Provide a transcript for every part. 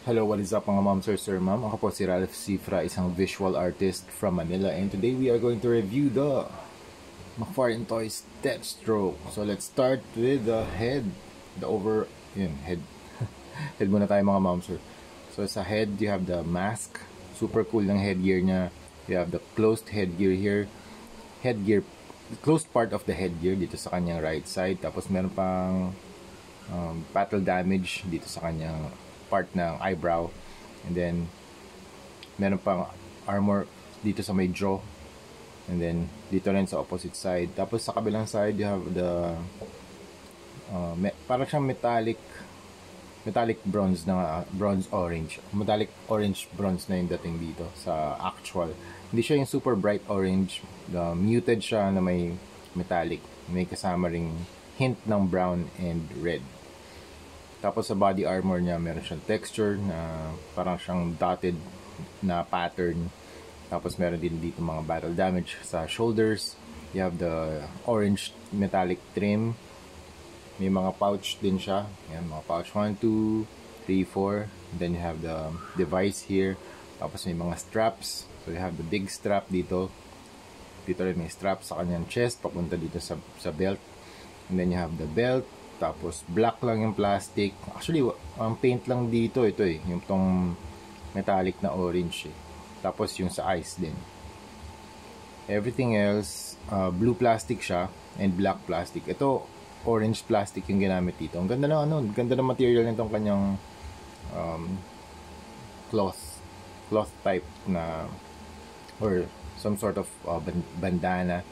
Hello, what is up mga ma'am, sir, ma'am? Ako po si Ralph Cifra, isang visual artist from Manila, and today we are going to review the McFarlane Toys Deathstroke. So let's start with the head, head. Head muna tayo mga ma'am, sir. So sa head, you have the mask. Super cool ng headgear niya. You have the closed headgear here. Closed part of the headgear dito sa kanyang right side. Tapos meron pang battle damage dito sa kanyang part ng eyebrow, and then meron pang armor dito sa may jaw, and then dito rin sa opposite side. Tapos sa kabilang side you have the parang siyang metallic bronze na bronze orange, metallic orange bronze na yung dating dito sa actual. Hindi siya yung super bright orange, muted siya na may metallic, may kasama ring hint ng brown and red. Tapos sa body armor niya, meron siyang texture na parang siyang dotted na pattern. Tapos meron din dito mga battle damage sa shoulders. You have the orange metallic trim. May mga pouch din siya. Yan, mga pouch 1, 2, 3, 4. Then you have the device here. Tapos may mga straps. So you have the big strap dito. Dito rin may strap sa kanyang chest, papunta dito sa belt. And then you have the belt. Tapos black lang yung plastic. Actually, ang paint lang dito, ito yung tong metallic na orange Tapos yung sa ice din. Everything else, blue plastic siya and black plastic. Ito, orange plastic yung ginamit dito. Ang ganda ng ganda ng material nitong kanyang cloth type na, or some sort of bandana.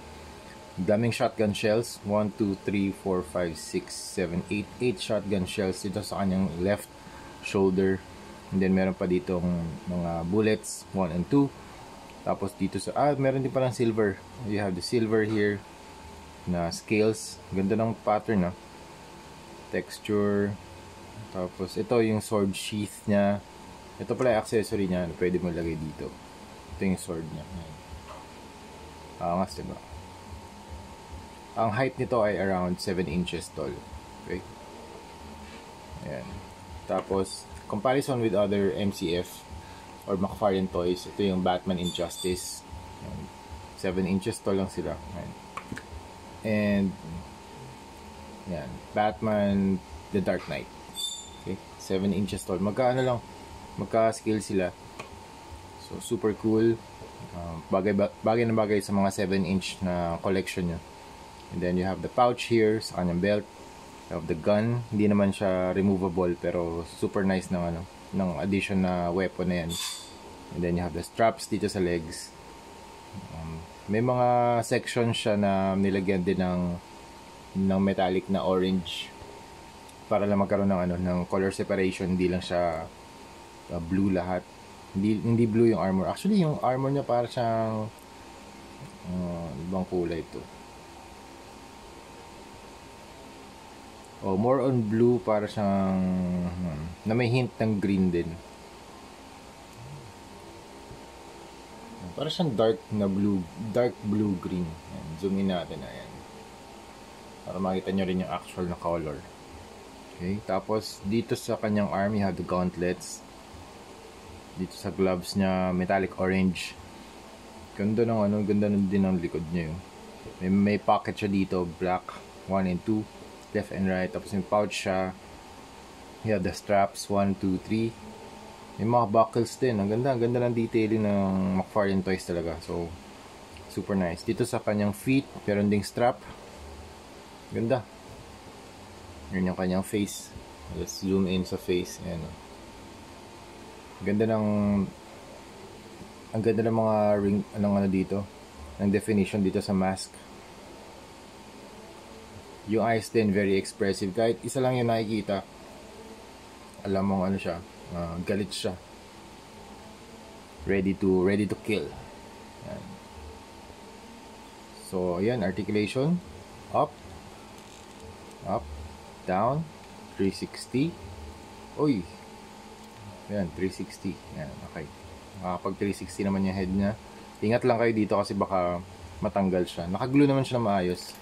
Daming shotgun shells. 1, 2, 3, 4, 5, 6, 7, 8 shotgun shells dito sa kanyang left shoulder. And then meron pa ditong mga bullets 1 and 2. Tapos dito sa meron din parang silver. You have the silver here na scales. Ganda ng pattern texture. Tapos ito yung sword sheath niya. Ito pala yung accessory niya na pwede mo lagay dito. Ito yung sword niya. Angas, diba? Ang height nito ay around 7 inches tall. Okay? Ayan. Tapos, comparison with other MCF or McFarlane toys, ito yung Batman Injustice. 7 inches tall lang sila. Ayan. And, yan. Batman The Dark Knight. Okay? 7 inches tall. Magka-scale sila. So, super cool. Bagay na bagay sa mga 7-inch na collection nyo. And then you have the pouch here sa kanyang belt. You have the gun. Hindi naman siya removable, pero super nice ng addition na weapon na yan. And then you have the straps dito sa legs. May mga sections siya na nilagyan din ng metallic na orange para lang magkaroon ng color separation. Hindi lang siya blue lahat. Hindi blue yung armor. Actually, yung armor niya para siyang ibang kulay ito. More on blue, para siyang na may hint ng green din. Para siyang dark blue green. Ayan, zoom in natin. Ayan. Para makita nyo rin yung actual na color. Okay, tapos dito sa kanyang arm, you have the gauntlets. Dito sa gloves niya, metallic orange. Ganda din ng likod niya. May pocket siya dito, black 1 and 2. Left and right. Tapos yung pouch siya. You have the straps 1, 2, 3. May mga buckles din. Ang ganda ng detailing ng McFarlane toys talaga. So super nice. Dito sa kanyang feet, meron ding strap. Ganda. Yun yung kanyang face. Let's zoom in sa face. Ayan. Ang ganda ng mga ring dito. Ang definition dito sa mask. Yung eyes din, very expressive. Kahit isa lang yung nakikita, alam mong siya, galit siya. Ready to kill. Yan. So, ayan, articulation. Up, down, 360. Uy! Ayan, 360. Ayan, okay. Makapag 360 naman yung head niya. Ingat lang kayo dito kasi baka matanggal siya. Nakaglue naman siya na maayos.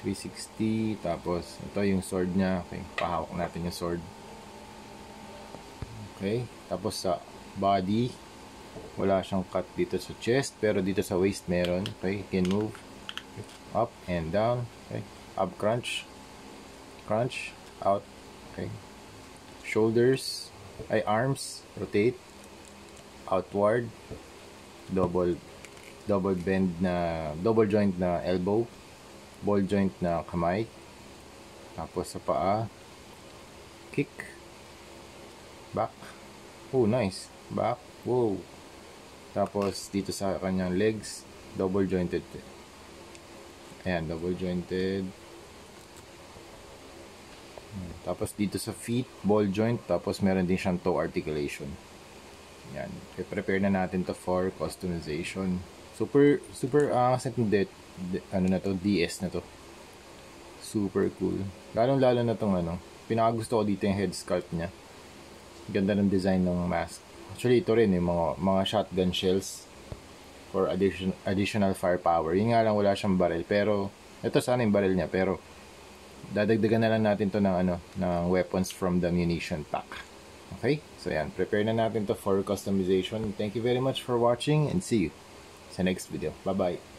360. Tapos ito yung sword niya. Okay, pahawak natin yung sword. Okay, tapos sa body, wala siyang cut dito sa chest, pero dito sa waist meron. Okay, can move up and down. Okay, ab crunch, crunch, out. Okay, shoulders, ay arms, rotate, outward, double bend na, double joint na elbow, ball joint na kamay. Tapos sa paa, kick, back. Oh, nice. Back. Whoa. Tapos dito sa kanyang legs, double jointed. Ayan, double jointed. Tapos dito sa feet, ball joint. Tapos meron din siyang toe articulation. Ayan. Prepare na natin to for customization. Super ano na to, DS na to. Super cool. Lalong-lalo na tong ano. Pinakagusto ko dito yung head sculpt niya. Ganda ng design ng mask. Actually, ito rin yung mga shotgun shells for additional firepower. Yun nga lang, wala siyang barrel. Pero, ito sana yung barrel niya. Pero, dadagdagan na lang natin to ng, ng weapons from the munition pack. Okay? So, yan. Prepare na natin to for customization. Thank you very much for watching and see you sa next video. Bye-bye.